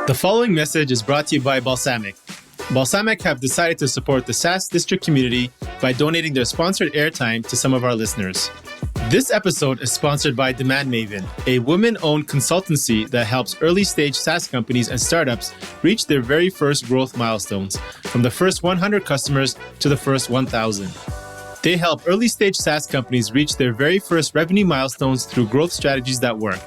The following message is brought to you by Balsamiq. Balsamiq have decided to support the SaaS district community by donating their sponsored airtime to some of our listeners. This episode is sponsored by DemmandMaven, a women-owned consultancy that helps early-stage SaaS companies and startups reach their very first growth milestones, from the first 100 customers to the first 1,000. They help early-stage SaaS companies reach their very first revenue milestones through growth strategies that work.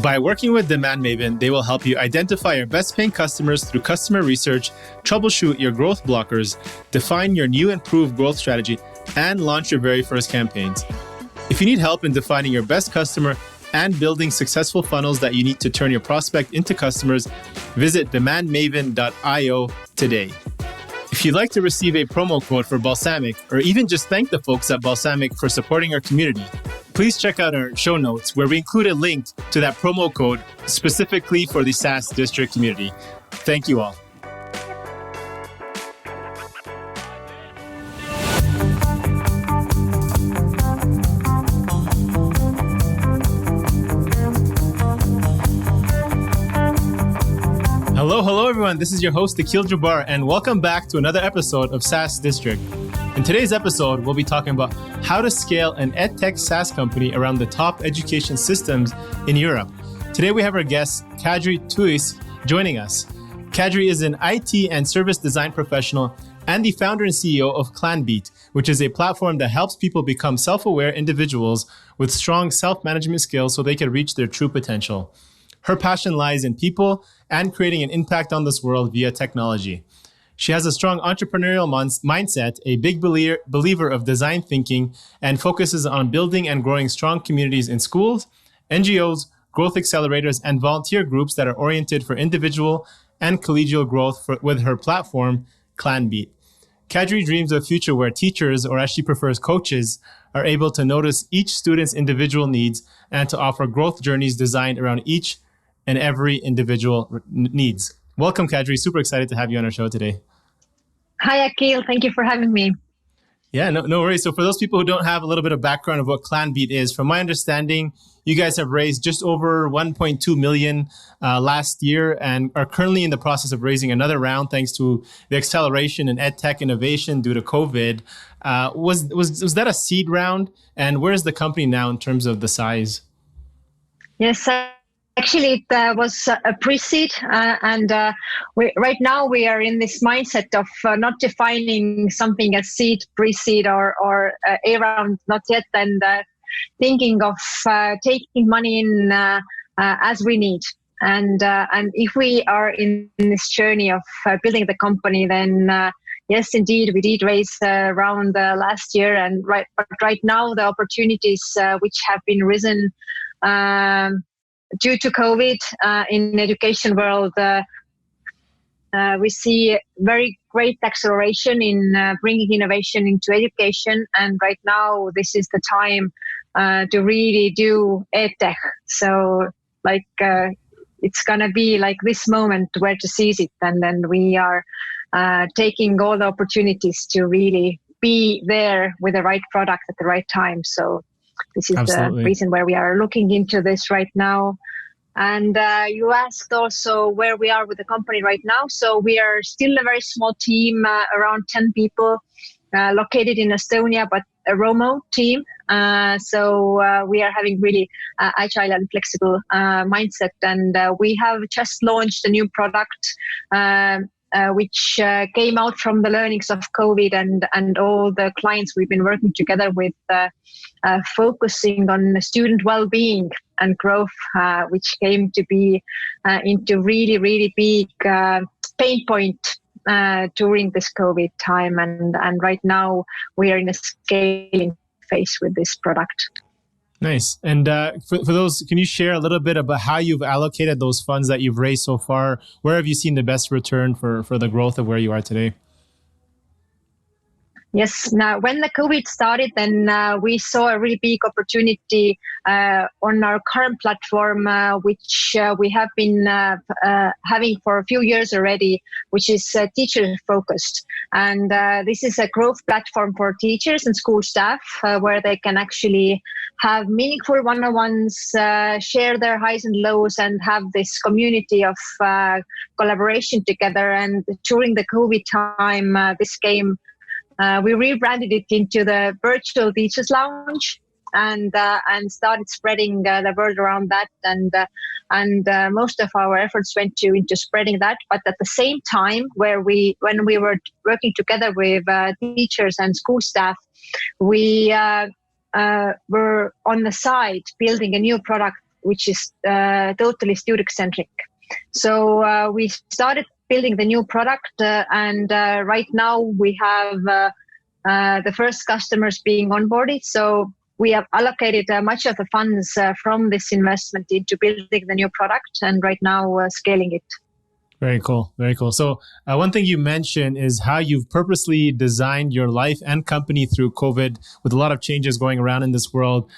By working with DemmandMaven, they will help you identify your best-paying customers through customer research, troubleshoot your growth blockers, define your new improved growth strategy, and launch your very first campaigns. If you need help in defining your best customer and building successful funnels that you need to turn your prospect into customers, visit DemmandMaven.io today. If you'd like to receive a promo code for Balsamiq, or even just thank the folks at Balsamiq for supporting our community, please check out our show notes where we include a link to that promo code specifically for the SaaS district community. Thank you all. Hello everyone. This is your host, Akil Jabbar, and welcome back to another episode of SaaS District. In today's episode, we'll be talking about how to scale an EdTech SaaS company around the top education systems in Europe. Today, we have our guest, Kadri Tuisk, joining us. Kadri is an IT and service design professional and the founder and CEO of Clanbeat, which is a platform that helps people become self-aware individuals with strong self-management skills so they can reach their true potential. Her passion lies in people and creating an impact on this world via technology. She has a strong entrepreneurial mindset, a big believer of design thinking, and focuses on building and growing strong communities in schools, NGOs, growth accelerators, and volunteer groups that are oriented for individual and collegial growth with her platform, Clanbeat. Kadri dreams of a future where teachers, or as she prefers, coaches, are able to notice each student's individual needs and to offer growth journeys designed around each and every individual needs. Welcome, Kadri. Super excited to have you on our show today. Hi, Akil. Thank you for having me. Yeah, no worries. So for those people who don't have a little bit of background of what Clanbeat is, from my understanding, you guys have raised just over 1.2 million last year and are currently in the process of raising another round thanks to the acceleration in EdTech innovation due to COVID. Was that a seed round? And where is the company now in terms of the size? Yes, actually, it was a pre-seed, and right now we are in this mindset of not defining something as seed, pre-seed, or A round, not yet, and thinking of taking money in as we need. And if we are in this journey of building the company, then yes, indeed, we did raise a round last year, and right now the opportunities which have been risen due to COVID in education world, we see very great acceleration in bringing innovation into education. And right now, this is the time to really do EdTech. So it's going to be like this moment where to seize it. And then we are taking all the opportunities to really be there with the right product at the right time. So this is Absolutely. The reason where we are looking into this right now. And you asked also where we are with the company right now. So we are still a very small team, around 10 people, located in Estonia, but a remote team. So we are having really agile and flexible mindset. And we have just launched a new product which came out from the learnings of COVID and all the clients we've been working together with, focusing on student well-being and growth, which came to be into really, really big pain point during this COVID time. And right now we are in a scaling phase with this product. Nice. And for those, can you share a little bit about how you've allocated those funds that you've raised so far? Where have you seen the best return for the growth of where you are today? Yes. Now, when the COVID started, then we saw a really big opportunity on our current platform, which we have been having for a few years already, which is teacher focused. And this is a growth platform for teachers and school staff where they can actually have meaningful one-on-ones, share their highs and lows, and have this community of collaboration together. And during the COVID time, this came. We rebranded it into the virtual teachers lounge and started spreading the word around that. And most of our efforts went into spreading that. But at the same time, when we were working together with teachers and school staff, we were on the side building a new product, which is totally student-centric. So we started building the new product, and right now we have the first customers being onboarded. So we have allocated much of the funds from this investment into building the new product, and right now scaling it. Very cool. Very cool. So one thing you mentioned is how you've purposely designed your life and company through COVID with a lot of changes going around in this world.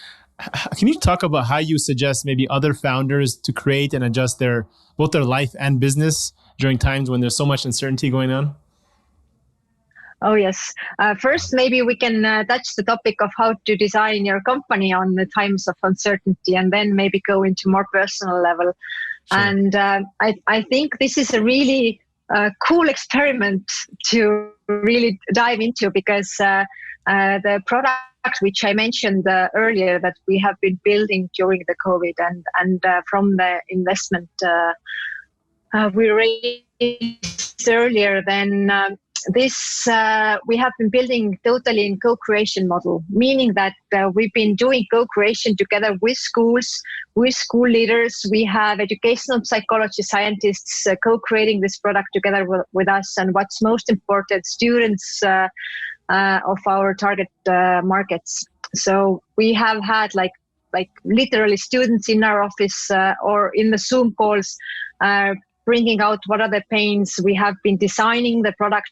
Can you talk about how you suggest maybe other founders to create and adjust both their life and business during times when there's so much uncertainty going on? Oh, yes. First, maybe we can touch the topic of how to design your company on the times of uncertainty, and then maybe go into more personal level. Sure. And I think this is a really cool experiment to really dive into, because the product which I mentioned earlier that we have been building during the COVID and from the investment we raised earlier, then this we have been building totally in co-creation model, meaning that we've been doing co-creation together with schools, with school leaders. We have educational psychology scientists co-creating this product together with us, and what's most important, students of our target markets. So we have had like literally students in our office or in the Zoom calls bringing out what are the pains. We have been designing the product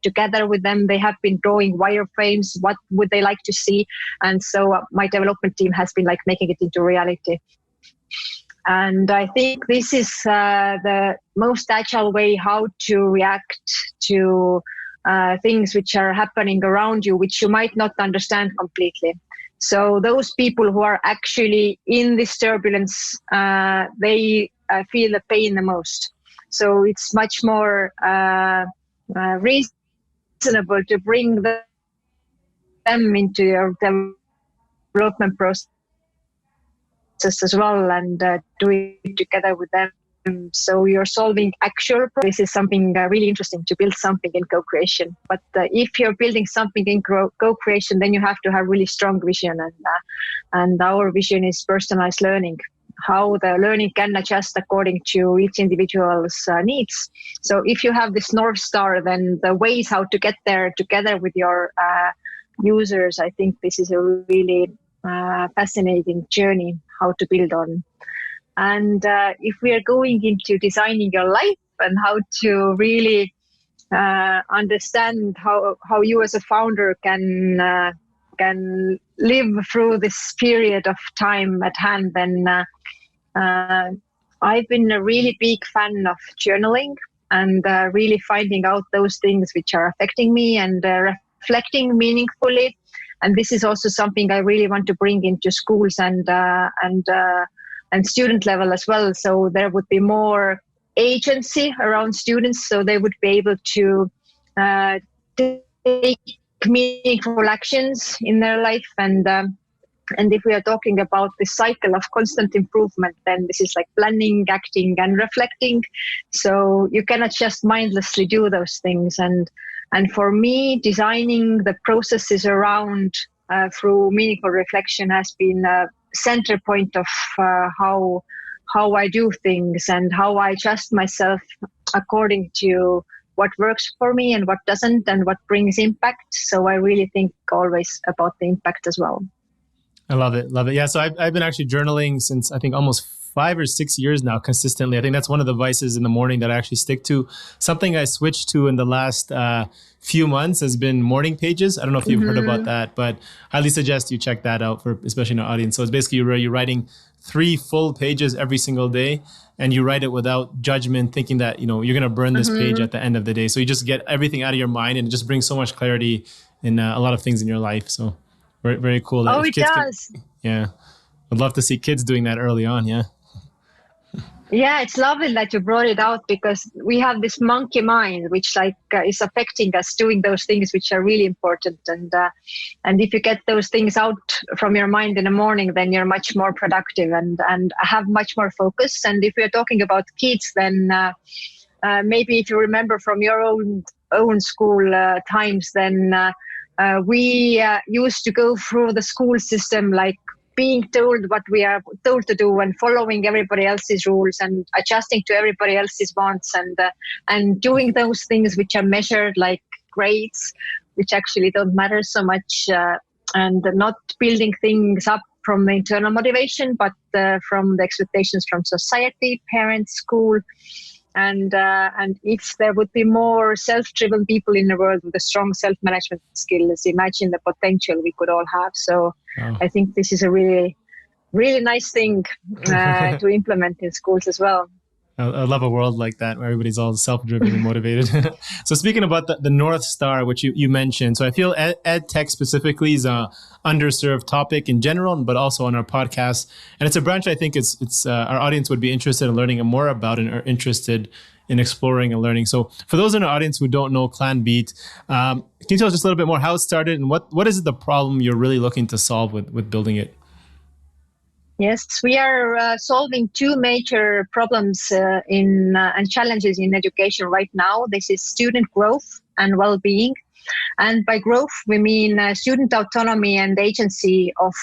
together with them. They have been drawing wireframes. What would they like to see? And so my development team has been making it into reality. And I think this is the most agile way how to react to things which are happening around you, which you might not understand completely. So those people who are actually in this turbulence, they feel the pain the most. So it's much more reasonable to bring them into your development process as well, and do it together with them. So you're solving actual problems. This is something really interesting, to build something in co-creation. But if you're building something in co-creation, then you have to have really strong vision. And our vision is personalized learning, how the learning can adjust according to each individual's needs. So if you have this North Star, then the ways how to get there together with your users, I think this is a really fascinating journey how to build on. And if we are going into designing your life and how to really understand how you as a founder can live through this period of time at hand, then I've been a really big fan of journaling and really finding out those things which are affecting me and reflecting meaningfully. And this is also something I really want to bring into schools and student level as well. So there would be more agency around students, so they would be able to take meaningful actions in their life. And if we are talking about the cycle of constant improvement, then this is like planning, acting, and reflecting. So you cannot just mindlessly do those things. And for me, designing the processes around through meaningful reflection has been center point of how I do things and how I adjust myself according to what works for me and what doesn't, and what brings impact. So I really think always about the impact as well. I love it. Love it. Yeah. So I've been actually journaling since I think almost 5 or 6 years now consistently. I think that's one of the vices in the morning that I actually stick to. Something I switched to in the last few months has been morning pages. I don't know if you've heard about that, but highly suggest you check that out for especially in our audience. So it's basically where you're writing 3 full pages every single day, and you write it without judgment, thinking that, you're going to burn this page at the end of the day. So you just get everything out of your mind, and it just brings so much clarity in a lot of things in your life. So very, very cool. Oh, it does. Yeah. I'd love to see kids doing that early on. Yeah. Yeah, it's lovely that you brought it out, because we have this monkey mind, which is affecting us doing those things which are really important. And if you get those things out from your mind in the morning, then you're much more productive and have much more focus. And if we're talking about kids, then maybe if you remember from your own school times, then we used to go through the school system like being told what we are told to do and following everybody else's rules and adjusting to everybody else's wants and doing those things which are measured like grades, which actually don't matter so much, and not building things up from the internal motivation, but from the expectations from society, parents, school. And if there would be more self-driven people in the world with a strong self-management skills, imagine the potential we could all have. So I think this is a really, really nice thing to implement in schools as well. I love a world like that where everybody's all self-driven and motivated. So speaking about the North Star, which you mentioned, so I feel EdTech specifically is a underserved topic in general, but also on our podcast. And it's a branch I think it's our audience would be interested in learning more about and are interested in exploring and learning. So for those in our audience who don't know Clanbeat, can you tell us just a little bit more how it started and what is the problem you're really looking to solve with building it? Yes, we are solving 2 major problems and challenges in education right now. This is student growth and well-being. And by growth, we mean student autonomy and agency of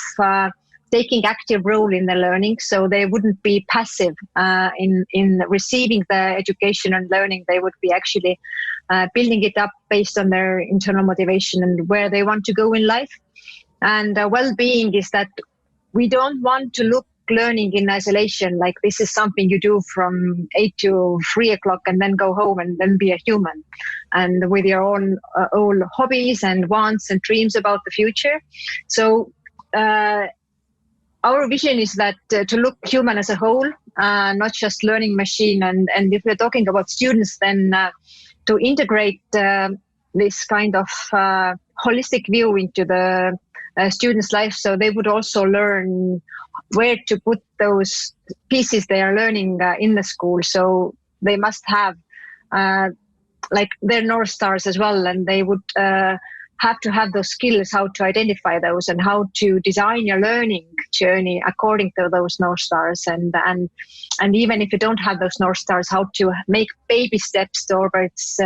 taking active role in the learning. So they wouldn't be passive in receiving the education and learning. They would be actually building it up based on their internal motivation and where they want to go in life. And well-being is that we don't want to look learning in isolation, like this is something you do from 8 to 3 o'clock and then go home and then be a human. And with your own hobbies and wants and dreams about the future. So our vision is that to look human as a whole, not just learning machine. And if we're talking about students, then to integrate this kind of holistic view into the students' life, so they would also learn where to put those pieces they are learning in the school. So they must have like their North Stars as well, and they would have to have those skills, how to identify those and how to design your learning journey according to those North Stars. And even if you don't have those North Stars, how to make baby steps towards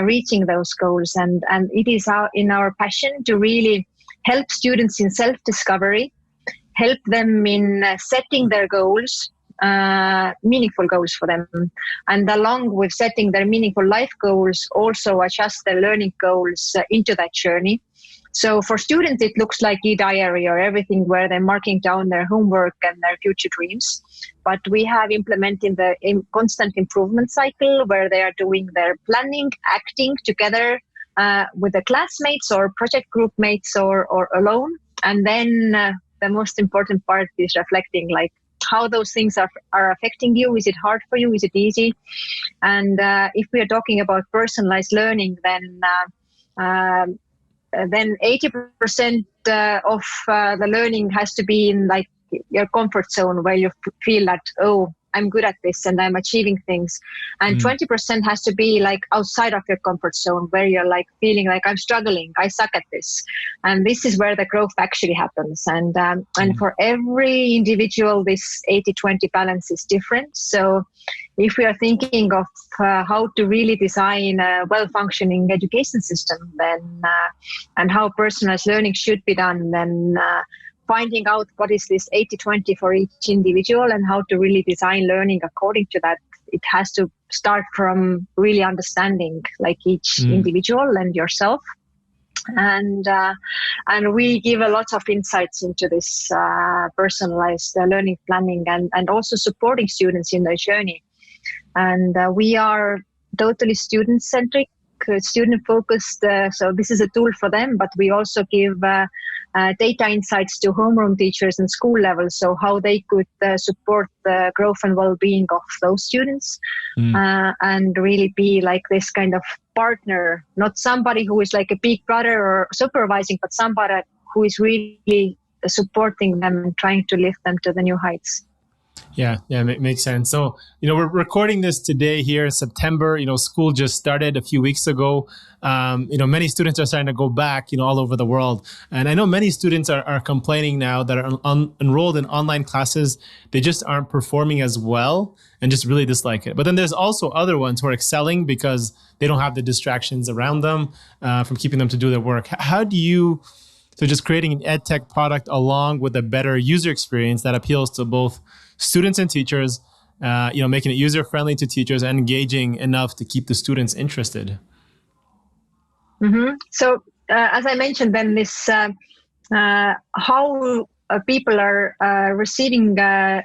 reaching those goals. And it is in our passion to really help students in self-discovery, help them in setting their goals, meaningful goals for them. And along with setting their meaningful life goals, also adjust their learning goals into that journey. So for students, it looks like e-diary or everything where they're marking down their homework and their future dreams. But we have implemented the constant improvement cycle where they are doing their planning, acting together with the classmates or project group mates or alone. And then the most important part is reflecting like how those things are affecting you. Is it hard for you? Is it easy? And if we are talking about personalized learning, then 80% of the learning has to be in like your comfort zone where you feel that, oh, I'm good at this and I'm achieving things. And 20% has to be like outside of your comfort zone where you're like feeling like I'm struggling, I suck at this. And this is where the growth actually happens. And for every individual, this 80-20 balance is different. So if we are thinking of how to really design a well-functioning education system, then and how personalized learning should be done, then finding out what is this 80-20 for each individual and how to really design learning according to that. It has to start from really understanding like each individual and yourself. And we give a lot of insights into this personalized learning planning and also supporting students in their journey. And we are totally student-centric, student-focused. So this is a tool for them, but we also give data insights to homeroom teachers and school levels, so how they could support the growth and well-being of those students, and really be like this kind of partner, not somebody who is like a big brother or supervising, but somebody who is really supporting them and trying to lift them to the new heights. Yeah, makes sense. So, we're recording this today here in September. School just started a few weeks ago. Many students are starting to go back, all over the world. And I know many students are complaining now that are enrolled in online classes. They just aren't performing as well and just really dislike it. But then there's also other ones who are excelling because they don't have the distractions around them from keeping them to do their work. How do you... So just creating an EdTech product along with a better user experience that appeals to both students and teachers, making it user-friendly to teachers and engaging enough to keep the students interested. Mm-hmm. So as I mentioned, then this how people are receiving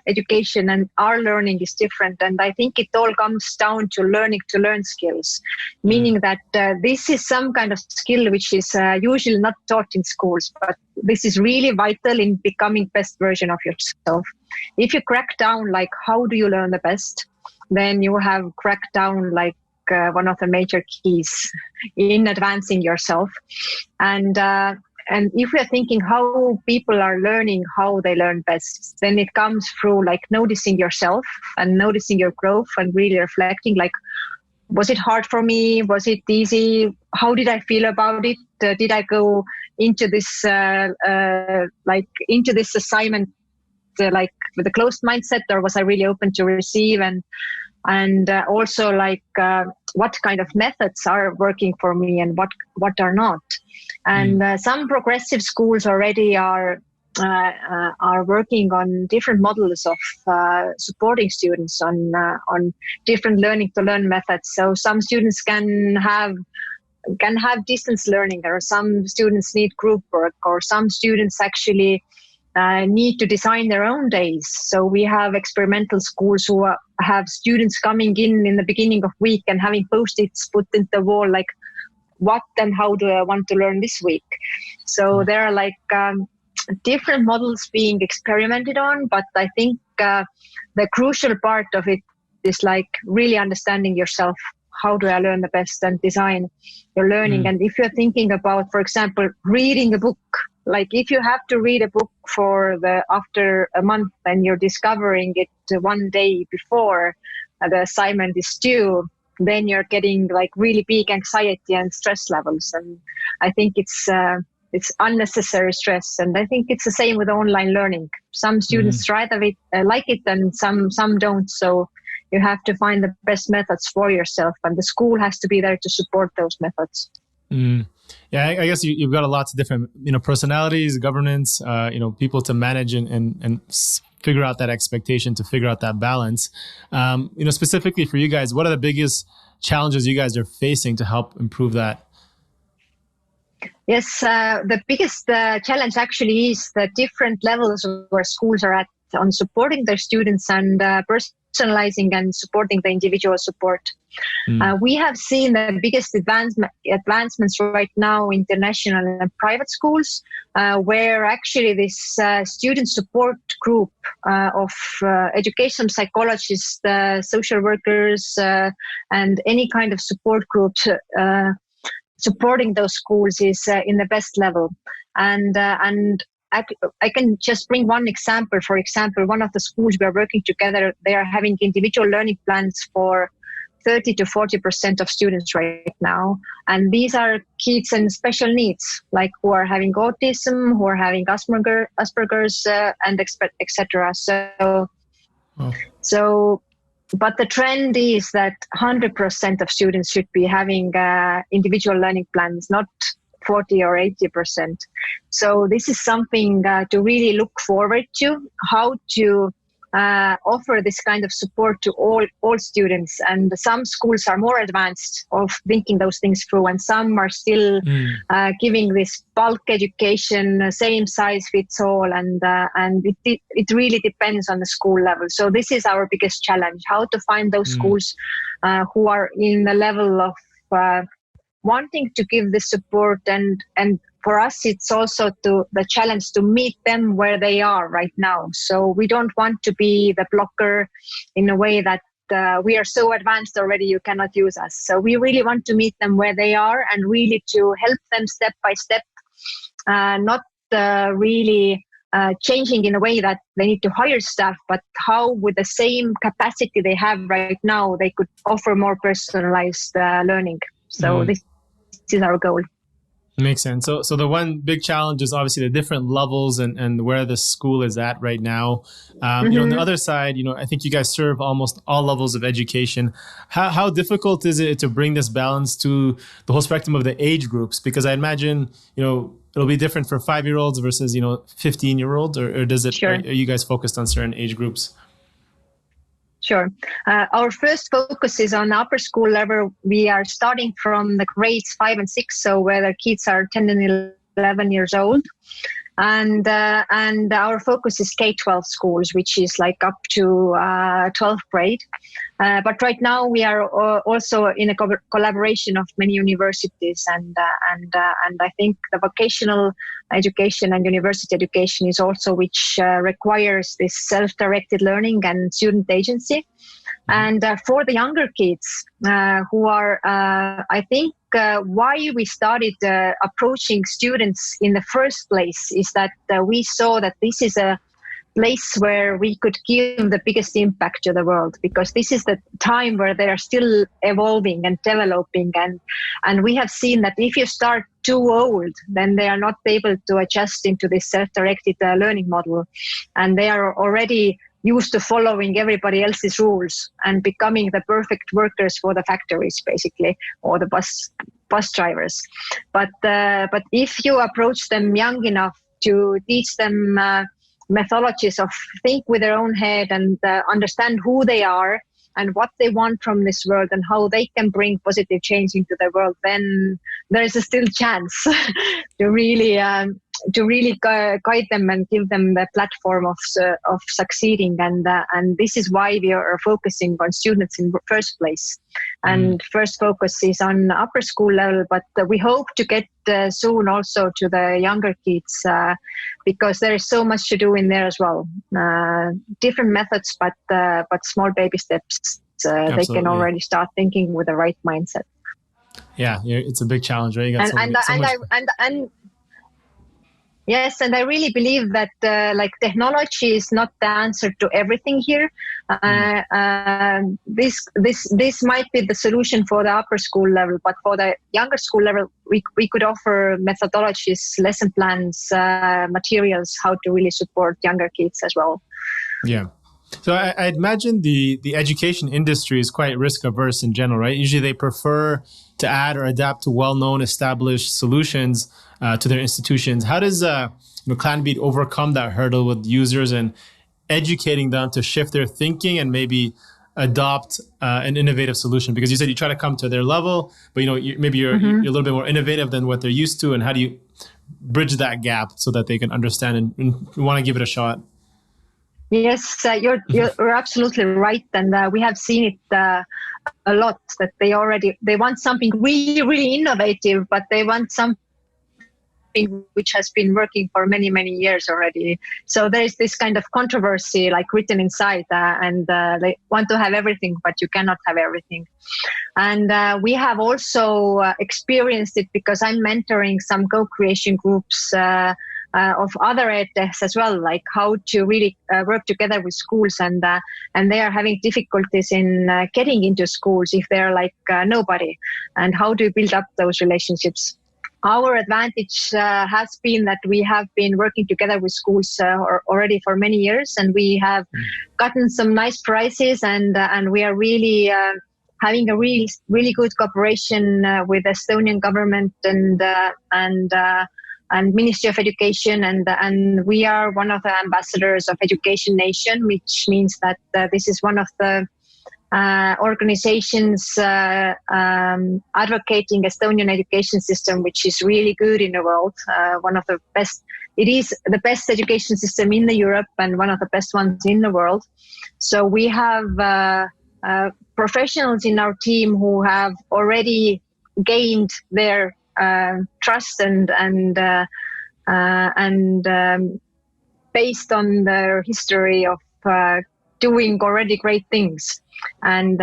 education and are learning is different. And I think it all comes down to learning to learn skills, meaning that this is some kind of skill which is usually not taught in schools, but this is really vital in becoming best version of yourself. If you crack down, like, how do you learn the best? Then you have cracked down, like, one of the major keys in advancing yourself. And if we're thinking how people are learning, how they learn best, then it comes through like noticing yourself and noticing your growth and really reflecting, like, was it hard for me? Was it easy? How did I feel about it? Did I go into this into this assignment like with a closed mindset, or was I really open to receive? And also like what kind of methods are working for me and what are not. And some progressive schools already are working on different models of supporting students on different learning to learn methods. So some students can have distance learning, or some students need group work, or some students actually need to design their own days. So we have experimental schools who have students coming in the beginning of week and having post-its put in the wall, like, what and how do I want to learn this week? So there are like different models being experimented on, but I think the crucial part of it is like really understanding yourself. How do I learn the best and design your learning? And if you're thinking about, for example, reading a book, like if you have to read a book after a month and you're discovering it one day before the assignment is due, then you're getting like really big anxiety and stress levels. And I think it's unnecessary stress. And I think it's the same with online learning. Some students like it and some don't. So you have to find the best methods for yourself, and the school has to be there to support those methods. Yeah, I guess you've got lots of different, personalities, governance, people to manage and figure out that expectation, to figure out that balance. Specifically for you guys, what are the biggest challenges you guys are facing to help improve that? Yes, the biggest challenge actually is the different levels where schools are at on supporting their students and personalizing and supporting the individual support. We have seen the biggest advancements right now in international and private schools, where actually this student support group of education psychologists, social workers, and any kind of support groups supporting those schools is in the best level. And I can just bring one example. For example, one of the schools we are working together, they are having individual learning plans for 30 to 40% of students right now. And these are kids and special needs, like who are having autism, who are having Asperger's, and etc. But the trend is that 100% of students should be having individual learning plans, not 40 or 80%. So this is something to really look forward to, how to offer this kind of support to all students. And some schools are more advanced of thinking those things through, and some are still giving this bulk education, same size fits all, and it really depends on the school level. So this is our biggest challenge: how to find those schools who are in the level of wanting to give the support, and for us, it's also the challenge to meet them where they are right now. So we don't want to be the blocker in a way that we are so advanced already, you cannot use us. So we really want to meet them where they are and really to help them step by step, not really changing in a way that they need to hire staff, but how with the same capacity they have right now, they could offer more personalized learning. So this is our goal. Makes sense. So the one big challenge is obviously the different levels and where the school is at right now. On the other side, I think you guys serve almost all levels of education. How difficult is it to bring this balance to the whole spectrum of the age groups? Because I imagine, it'll be different for 5-year-olds versus, 15-year-olds, or does it, Sure. Are you guys focused on certain age groups? Sure. Our first focus is on upper school level. We are starting from the grades 5 and 6, so where the kids are 10 and 11 years old. And our focus is K-12 schools, which is like up to 12th grade. But right now we are also in a collaboration of many universities, and I think the vocational education and university education is also which requires this self-directed learning and student agency. And for the younger kids who are, I think, why we started approaching students in the first place is that we saw that this is a place where we could give the biggest impact to the world, because this is the time where they are still evolving and developing. And we have seen that if you start too old, then they are not able to adjust into this self-directed learning model. And they are already used to following everybody else's rules and becoming the perfect workers for the factories, basically, or the bus drivers. But if you approach them young enough to teach them methodologies of think with their own head and understand who they are and what they want from this world and how they can bring positive change into the world, then there is a still chance to really guide them and give them the platform of succeeding. And this is why we are focusing on students in the first place. And first focus is on upper school level, but we hope to get soon also to the younger kids, because there is so much to do in there as well. Different methods, but small baby steps. They can already start thinking with the right mindset. Yeah, it's a big challenge, right? You got Yes, and I really believe that technology is not the answer to everything here. This might be the solution for the upper school level, but for the younger school level, we could offer methodologies, lesson plans, materials, how to really support younger kids as well. Yeah. So I imagine the education industry is quite risk averse in general, right? Usually they prefer to add or adapt to well-known established solutions to their institutions. How does Clanbeat overcome that hurdle with users and educating them to shift their thinking and maybe adopt an innovative solution? Because you said you try to come to their level, but you're a little bit more innovative than what they're used to. And how do you bridge that gap so that they can understand and want to give it a shot? Yes, you're absolutely right, and we have seen it a lot that they want something really, really innovative, but they want something which has been working for many, many years already. So there is this kind of controversy like written inside, and they want to have everything, but you cannot have everything. And we have also experienced it because I'm mentoring some co-creation groups of other EdTechs as well, like how to really work together with schools, and they are having difficulties in getting into schools if they're like nobody, and how do you build up those relationships. Our advantage has been that we have been working together with schools already for many years, and we have gotten some nice prizes, and we are really having a really good cooperation with the Estonian government and and Ministry of Education, and we are one of the ambassadors of Education Nation, which means that this is one of the organizations advocating Estonian education system, which is really good in the world. One of the best. It is the best education system in the Europe and one of the best ones in the world. So we have professionals in our team who have already gained their trust and based on their history of doing already great things, and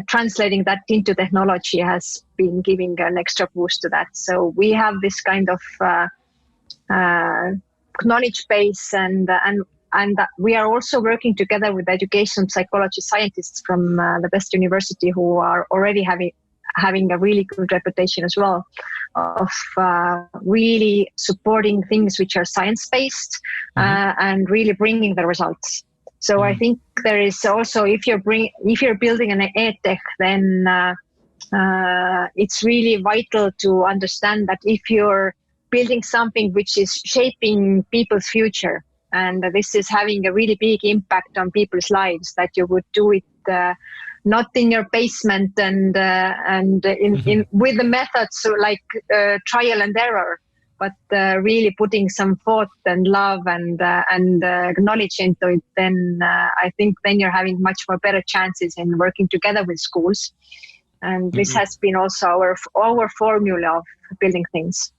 translating that into technology has been giving an extra boost to that. So we have this kind of knowledge base, and we are also working together with education psychology scientists from the best university who are already having a really good reputation as well of really supporting things which are science-based and really bringing the results. So I think there is also, if you're building an EdTech, then it's really vital to understand that if you're building something which is shaping people's future, and this is having a really big impact on people's lives, that you would do it not in your basement and in with the methods like trial and error, but really putting some thought and love and knowledge into it, then I think then you're having much more better chances in working together with schools. And this has been also our formula of building things.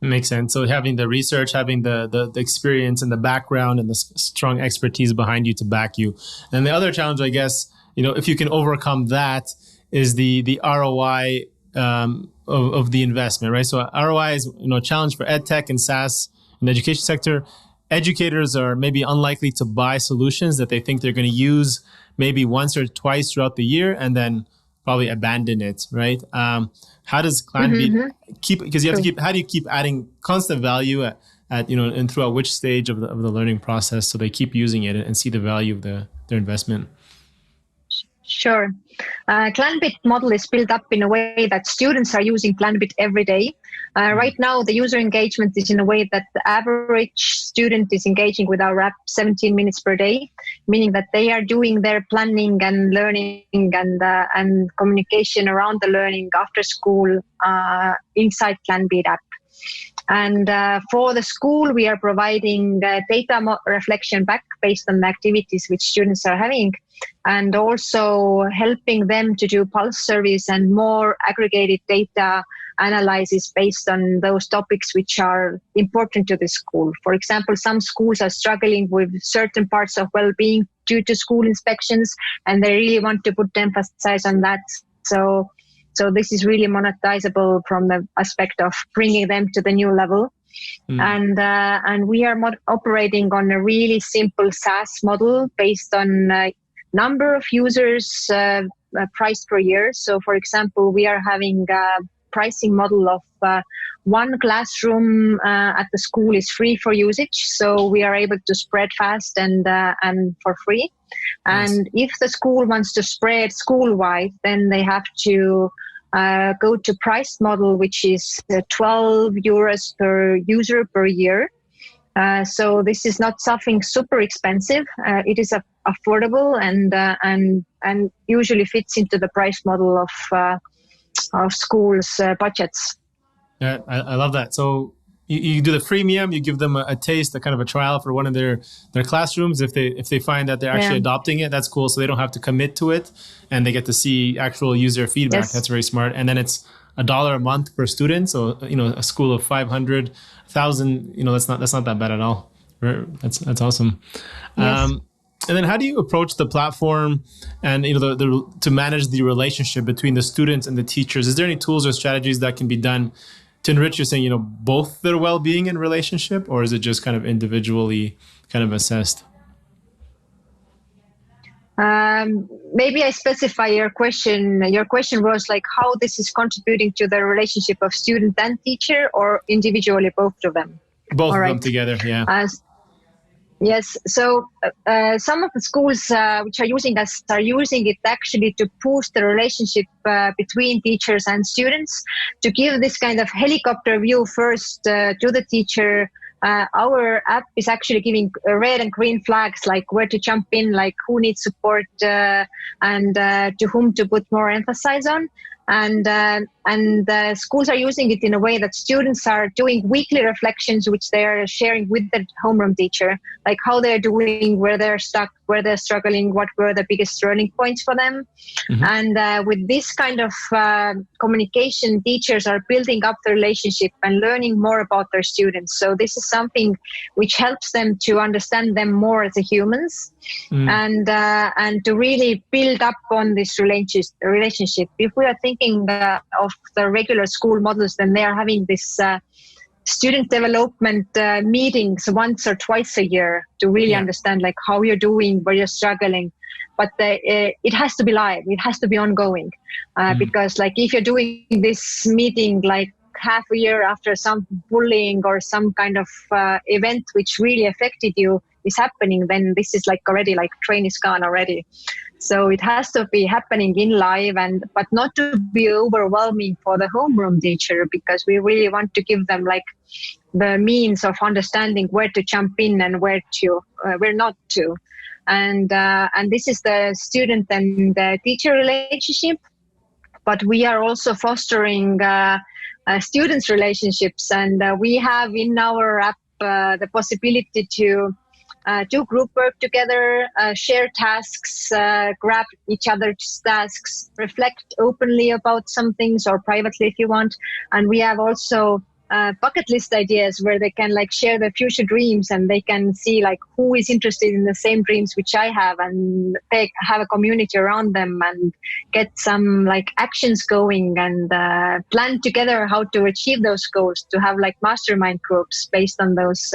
Makes sense. So having the research, having the experience and the background and the strong expertise behind you to back you. And the other challenge, I guess, if you can overcome that, is the ROI of the investment, right? So ROI is a challenge for EdTech and SaaS in the education sector. Educators are maybe unlikely to buy solutions that they think they're going to use maybe once or twice throughout the year and then probably abandon it, right? How does Clanbeat keep? Because you have to keep. How do you keep adding constant value at and throughout which stage of the learning process, so they keep using it and see the value of their investment? Sure. Clanbeat model is built up in a way that students are using Clanbeat every day. Right now, the user engagement is in a way that the average student is engaging with our app 17 minutes per day, meaning that they are doing their planning and learning and communication around the learning after school inside Clanbeat app. And for the school, we are providing data reflection back based on the activities which students are having, and also helping them to do pulse surveys and more aggregated data analysis based on those topics which are important to the school. For example, some schools are struggling with certain parts of well-being due to school inspections, and they really want to put emphasis on that. So this is really monetizable from the aspect of bringing them to the new level. And we are operating on a really simple SaaS model based on number of users, price per year. So, for example, we are having a pricing model of one classroom at the school is free for usage. So we are able to spread fast and for free. And if the school wants to spread school-wide, then they have to go to price model, which is 12 euros per user per year. So this is not something super expensive. It is affordable and usually fits into the price model of schools' budgets. Yeah, I love that. So you do the freemium, you give them a taste, a kind of a trial for one of their classrooms. If they find that they're actually adopting it, that's cool. So they don't have to commit to it, and they get to see actual user feedback. Yes. That's very smart. And then it's $1 a month per student. So a school of 500,000, that's not that bad at all. That's awesome. Yes. And then how do you approach the platform and to manage the relationship between the students and the teachers? Is there any tools or strategies that can be done to enrich, you're saying, both their well-being and relationship, or is it just kind of individually kind of assessed? Maybe I specify your question. Your question was like how this is contributing to the relationship of student and teacher, or individually both of them? Both of them together, yeah. Yes. So some of the schools which are using us are using it actually to boost the relationship between teachers and students, to give this kind of helicopter view first to the teacher. Our app is actually giving red and green flags, like where to jump in, like who needs support, and to whom to put more emphasis on. And schools are using it in a way that students are doing weekly reflections, which they are sharing with the homeroom teacher, like how they're doing, where they're stuck, where they're struggling, what were the biggest learning points for them. Mm-hmm. And with this kind of communication, teachers are building up the relationship and learning more about their students. So this is something which helps them to understand them more as a humans, and to really build up on this relationship. If we are thinking of the regular school models, then they are having this student development meetings once or twice a year to really understand like how you're doing, where you're struggling. But it has to be live. It has to be ongoing, because like if you're doing this meeting like half a year after some bullying or some kind of event which really affected you is happening, then this is like already like train is gone already. So it has to be happening in live, but not to be overwhelming for the homeroom teacher, because we really want to give them like the means of understanding where to jump in and where not to. And this is the student and the teacher relationship. But we are also fostering students' relationships, and we have in our app the possibility to do group work together, share tasks, grab each other's tasks, reflect openly about some things or privately if you want. And we have also bucket list ideas where they can like share their future dreams, and they can see like who is interested in the same dreams which I have, and they have a community around them and get some like actions going, and plan together how to achieve those goals, to have like mastermind groups based on those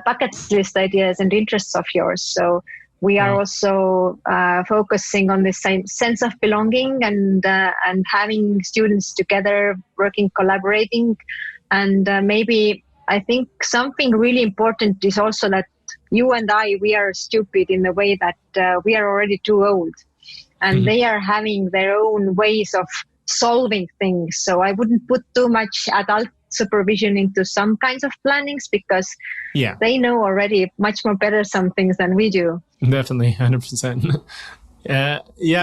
bucket list ideas and interests of yours. So we are also focusing on this same sense of belonging and having students together, working, collaborating. And maybe I think something really important is also that you and we are stupid in the way that we are already too old, and they are having their own ways of solving things. So I wouldn't put too much adult supervision into some kinds of plannings, because they know already much more better some things than we do. Definitely, 100%. I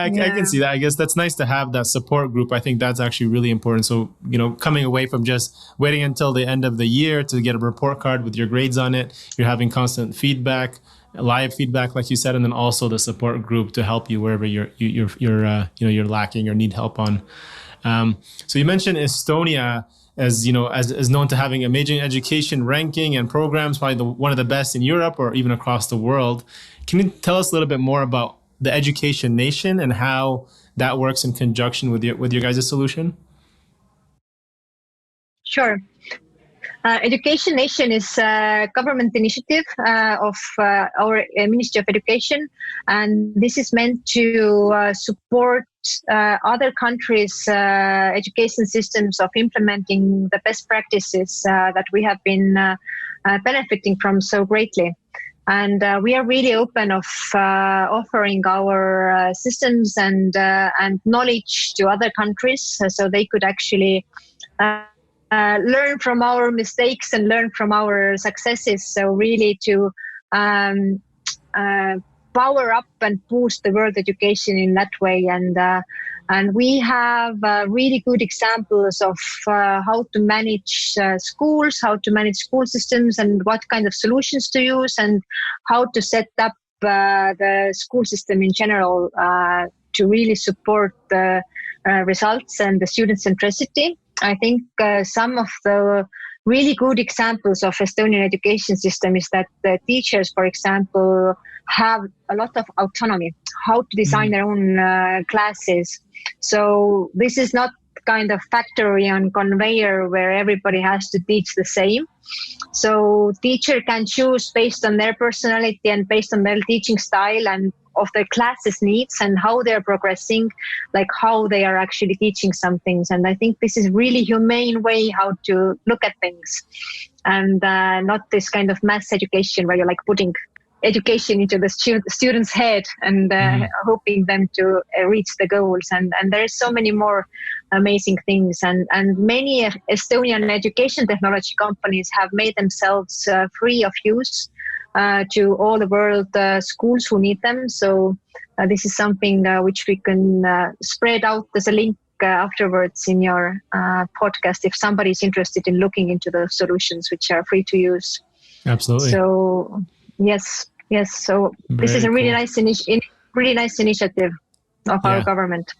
can see that. I guess that's nice to have that support group. I think that's actually really important. So, coming away from just waiting until the end of the year to get a report card with your grades on it, you're having constant feedback, live feedback, like you said, and then also the support group to help you wherever you're lacking or need help on. So you mentioned Estonia as known to having amazing education ranking and programs, probably one of the best in Europe or even across the world. Can you tell us a little bit more about the Education Nation and how that works in conjunction with your guys' solution? Sure. Education Nation is a government initiative of our Ministry of Education, and this is meant to support other countries' education systems of implementing the best practices that we have been benefiting from so greatly. And we are really open of offering our systems and knowledge to other countries, so they could actually learn from our mistakes and learn from our successes. So really to power up and boost the world education in that way. And we have really good examples of how to manage schools, how to manage school systems, and what kind of solutions to use, and how to set up the school system in general to really support the results and the student centricity. I think some of the really good examples of Estonian education system is that the teachers, for example, have a lot of autonomy, how to design their own classes. So this is not kind of factory on conveyor where everybody has to teach the same. So teacher can choose based on their personality and based on their teaching style, and the classes needs and how they're progressing, like how they are actually teaching some things. And I think this is really humane way how to look at things, and not this kind of mass education where you're like putting education into the student's head and hoping them to reach the goals. And there's so many more amazing things. And many Estonian education technology companies have made themselves free of use to all the world schools who need them. So this is something which we can spread out as a link afterwards in your podcast if somebody is interested in looking into the solutions which are free to use. Absolutely. So yes. So this is a really nice initiative of our government.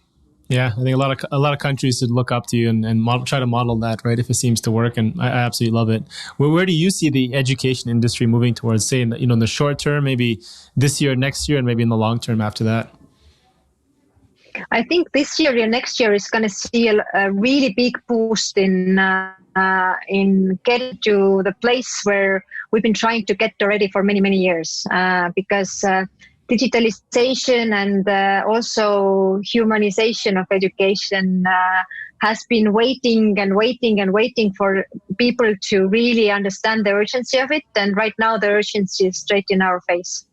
Yeah, I think a lot of countries should look up to you and try to model that, right? If it seems to work, and I absolutely love it. Where do you see the education industry moving towards, say, in the short term, maybe this year, next year, and maybe in the long term after that? I think this year and next year is going to see a really big boost in getting to the place where we've been trying to get already for many, many years, because digitalization and also humanization of education has been waiting for people to really understand the urgency of it. And right now the urgency is straight in our face.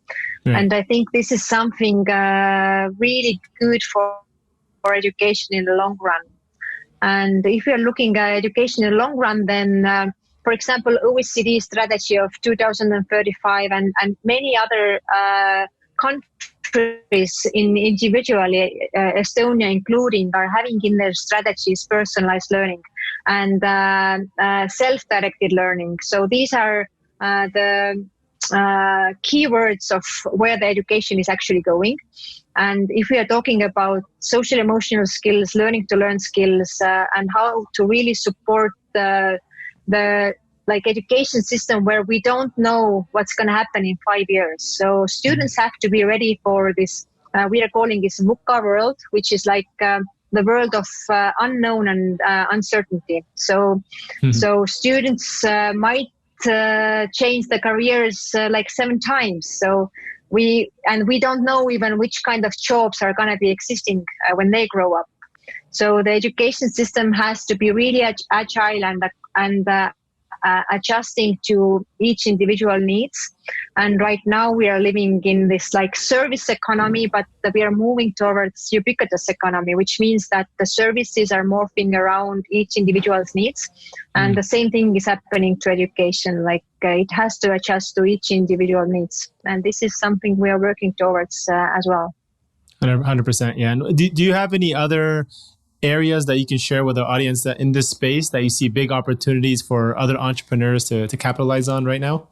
Yeah. And I think this is something really good for education in the long run. And if we are looking at education in the long run, then, for example, OECD strategy of 2035 and many other countries individually, Estonia including, are having in their strategies personalized learning and self-directed learning. So these are the keywords of where the education is actually going. And if we are talking about social emotional skills, learning to learn skills, and how to really support the education system where we don't know what's going to happen in 5 years. So students have to be ready for this. We are calling this VUCA world, which is like the world of unknown and uncertainty. So students might change the careers like 7 times. So we don't know even which kind of jobs are going to be existing when they grow up. So the education system has to be really agile and adjusting to each individual needs. And right now we are living in this like service economy, but we are moving towards ubiquitous economy, which means that the services are morphing around each individual's needs. And the same thing is happening to education. Like it has to adjust to each individual needs. And this is something we are working towards as well. 100%. Yeah. And do you have any other areas that you can share with our audience that in this space that you see big opportunities for other entrepreneurs to capitalize on right now?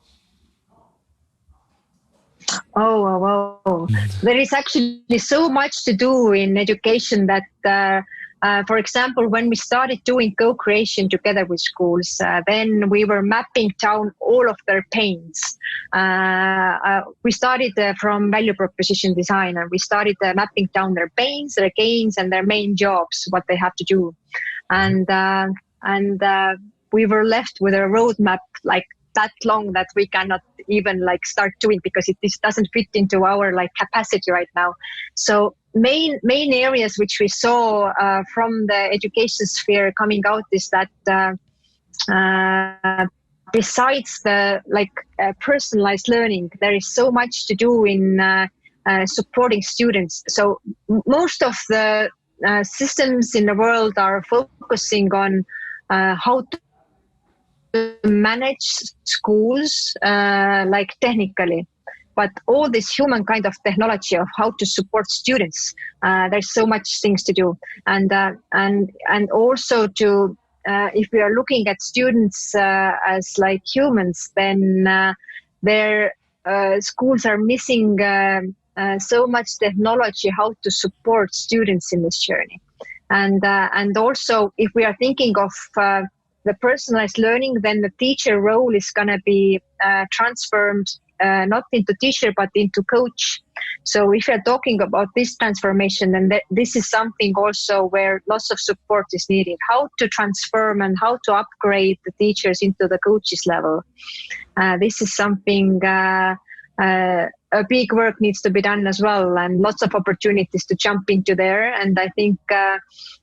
Oh, there is actually so much to do in education that, for example, when we started doing co-creation together with schools, then we were mapping down all of their pains. We started from value proposition design, and we started mapping down their pains, their gains, and their main jobs, what they have to do. And we were left with a roadmap like that long that we cannot even like start doing because this doesn't fit into our like capacity right now. So main areas which we saw from the education sphere coming out is that besides the personalized learning, there is so much to do in supporting students. So most of the systems in the world are focusing on how to manage schools technically, but all this human kind of technology of how to support students, there's so much things to do, and also to if we are looking at students as like humans, then their schools are missing so much technology how to support students in this journey, and also if we are thinking of the personalized learning, then the teacher role is going to be transformed not into teacher, but into coach. So if you're talking about this transformation, then this is something also where lots of support is needed. How to transform and how to upgrade the teachers into the coaches level. This is something a big work needs to be done as well, and lots of opportunities to jump into there. And I think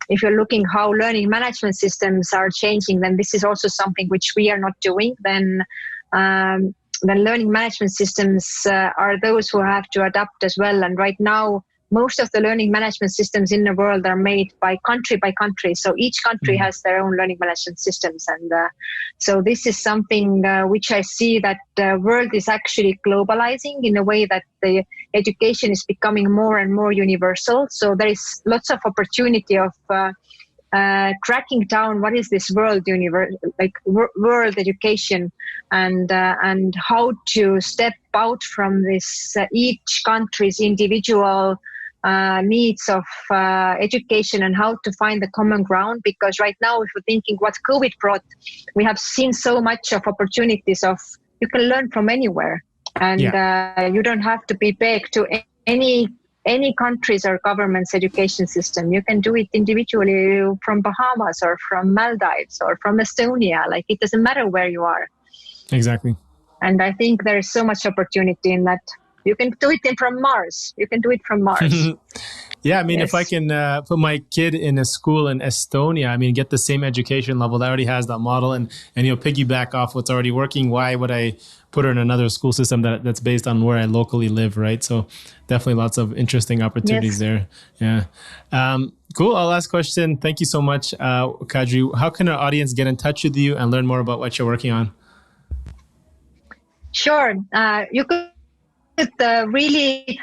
if you're looking how learning management systems are changing, then this is also something which we are not doing. Then learning management systems are those who have to adapt as well. And right now, most of the learning management systems in the world are made by country. So each country has their own learning management systems. And so this is something which I see that the world is actually globalizing in a way that the education is becoming more and more universal. So there is lots of opportunity of tracking down what is this world world education, and how to step out from this each country's individual needs of education, and how to find the common ground. Because right now, if we're thinking what COVID brought, we have seen so much of opportunities of you can learn from anywhere, and you don't have to be pegged to any country's or government's education system. You can do it individually from Bahamas or from Maldives or from Estonia. Like, it doesn't matter where you are. Exactly. And I think there is so much opportunity in that. You can do it from Mars. Yeah, I mean, yes. If I can put my kid in a school in Estonia, I mean, get the same education level that already has that model, and piggyback off what's already working. Why would I put her in another school system that's based on where I locally live, right? So definitely lots of interesting opportunities there. Yeah. Cool. Our last question. Thank you so much, Kadri. How can our audience get in touch with you and learn more about what you're working on? Sure. You could really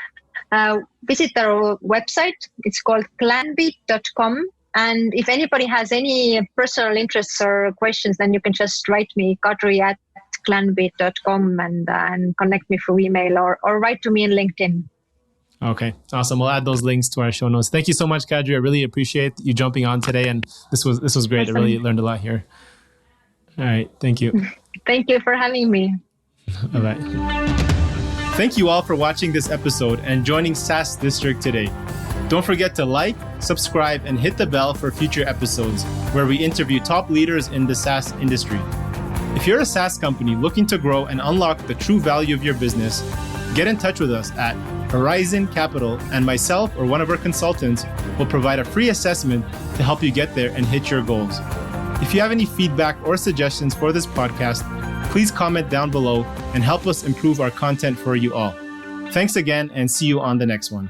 visit our website. It's called clanbeat.com. And if anybody has any personal interests or questions, then you can just write me, Kadri@clanbeat.com, and connect me through email or write to me in LinkedIn. Okay, awesome. We'll add those links to our show notes. Thank you so much, Kadri. I really appreciate you jumping on today. And this was great. Awesome. I really learned a lot here. All right. Thank you. Thank you for having me. Bye-bye. Thank you all for watching this episode and joining SaaS District today. Don't forget to like, subscribe, and hit the bell for future episodes where we interview top leaders in the SaaS industry. If you're a SaaS company looking to grow and unlock the true value of your business, get in touch with us at Horizon Capital, and myself or one of our consultants will provide a free assessment to help you get there and hit your goals. If you have any feedback or suggestions for this podcast, please comment down below and help us improve our content for you all. Thanks again, and see you on the next one.